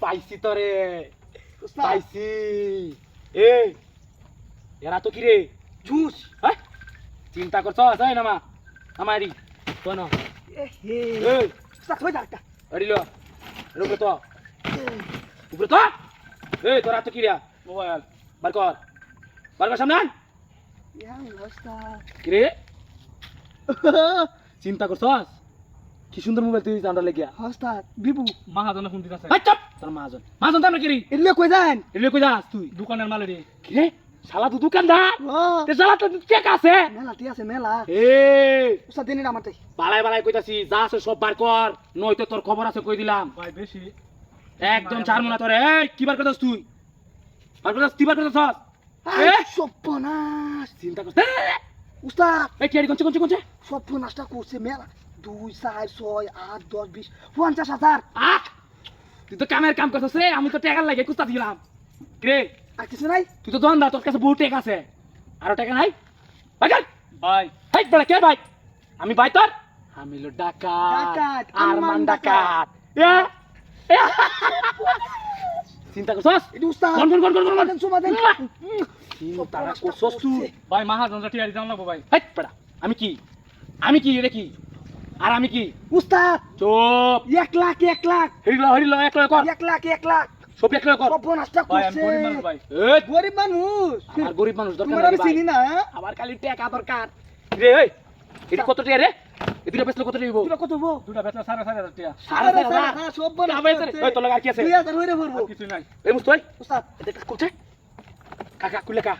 পাইছি তোরে পাইছি। এই এরা তো কি রে জুস? হ্যাঁ চিন্তা করছ যাই নামা আমারি কোন এই উস্তাদ হই যাটা আড়িলো রুবে তো উপরে তো এই তোরা তো কি রে মোবাইল বার কর সামনে আন। ইয়া উস্তাদ কি রে চিন্তা করছস? কি সুন্দর মোবাইল তুই জানডা লাগিয়া। উস্তাদ বিবু মাহাজনে ফোন দিতাছে। আচ্ছা তোর মাজন তো আমরা কি রে এলে কই যান? এলে কই যাস তুই? দোকানের মাল রে। কি রে শালা তো দোকানদার ও তে শালা তো চেক আছে। মেলা টি আছে মেলা। এই উস্তাদ দিন না আমারতে বালাই কইতাছি যা আছে সব বার কর, নয়তো তোর খবর আছে কই দিলাম। ভাই বেশি একদম ছাড় মনা তোরে। এই কি বার করছস তুই? বার করছস কি বার করছস? এ সর্বনাশ চিন্তা করছ উস্তাদ এই কি কোনছে সর্বনাশটা করছে মেলা 2 4 6 8 10 20 50,000 আহ তুই তো কামের কাম করছস রে, আমি তো টাকা লাগে কুস্তা দিলাম। কি রে আর কিছু নাই তুই তো দোকানদার, তোর কাছে বহুত টাকা আছে, আরো টাকা নাই? বাগান ভাই হাই বড় কে ভাই? আমি ভাই তোর? আমি হলো ডাকাত ডাকাত, আরমান ডাকাত। এ এ, চিন্তা করছস? এটা উস্তাদ কোন দেন সুমা দেন চিন্তা করছস তুই? ভাই মাহাজনটা টিয়ারি দাম লাগবো ভাই। হাই বড় আমি কি এটা কি? আর আমি কি? উস্তাদ চুপ 1 লাখ 1 লাখ হরিল এক লয় কর 1 লাখ সব এক লয় কর। সর্বনাশটা ভাই আমি করছে গরিব মানুষ ভাই। এই গরিব মানুষ আমার গরিব মানুষ দরকার তোমার নাই আমি ভাই। চিনি না হ্যাঁ? আবার খালি টাকা দরকার রে। এই এটা কত টাকা রে? এই দুটো বেচলে কত টাকা দিব? তুই কত বো দুটা বেচলে 4,500 টাকা। সাড়ে চার, হ্যাঁ, সর্বনাশ আবে রে করছে। ওই তোর লাগা কি আছে? 2000 হইরে ভরবো আর কিছু নাই। এই মুস্তই উস্তাদ এটা কোথা কাকা কুলে কা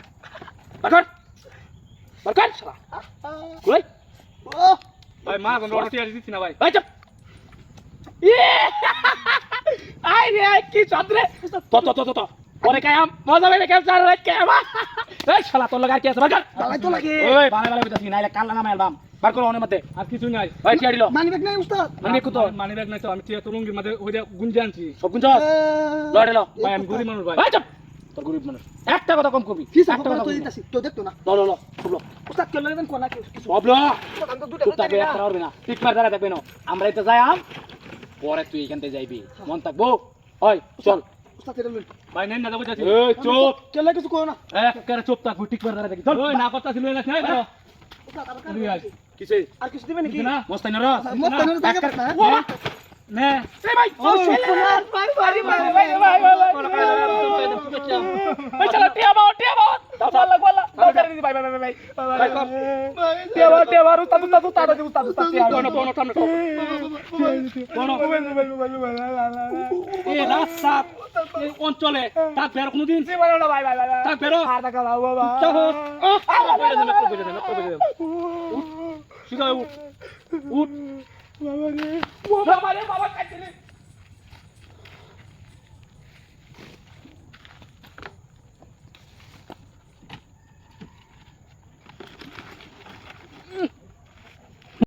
বাকর শালা কই ও ভাই মাহাজনটা টিয়ারি দিচ্ছি না ভাই। এই চুপ আই রে কি চন্দ্রে তো পরে কায়াম মজা বেরে কাম চার রাত কায়াম। এই শালা তোর লাগা কি আছে বাকর ভালাই তো লাগে ওই বালে কইতাছি নাইলে কাল্লা নামে অ্যালবাম বার করো ওনের মধ্যে। আর কিছু নাই। ওই টিয়া দিল মানি ব্যাগ নাই উস্তাদ মানে কত মানি ব্যাগ নাই তো আমি টিয়া তুলুঙ্গির মধ্যে ওইটা গুঞ্জে আনছি। সব গুঞ্জ লড়ে ল ভাই আমি গরিব মানুষ ভাই। এই চুপ তোর গরিব মানুষ একটা কথা কম করবি ফিস একটা কথা তো কম দিতাছি তো দেখতো না ল সব ল উস্তাদ কেন লাগেন কোনা কিছু সব ল উস্তাদ আমি তো দুটো চুপ থাকবে একটা পারবি না ঠিক মার দাঁড়া থাকবে না। আমরা এটা যাই পরে তুই এখান থেকে যাইবি মন থাকবো। ওই চল উস্তাদ এটা লই ভাই নেন না যাবো যাচ্ছি। এই চুপ কেন লাগে কিছু কো না একেবারে চুপ থাকবি ঠিক মার দাঁড়া থাকবি চল। ওই না করতাছিল না নাই তো। উস্তাদ আবার তুই আয়। কিসে আর কিছু দিবেন নাকি কিছু না। মস্তাই না র মস্ত না জায়গা পাস না নে এই ভাই ও সর্বনাশ ভাই এই চল টিয়া বাও দাও লাগবা দাও করে দিবি ভাই ভাই কর টিয়া বাও উস্তাদ টিয়া কোন সামনে কোন এই রাস্তা এই অঞ্চলে তা ফের কোনদিন তা ফের আর টাকা লাও বাবা সিধা উঠ বাবা রে বাবা কাটছে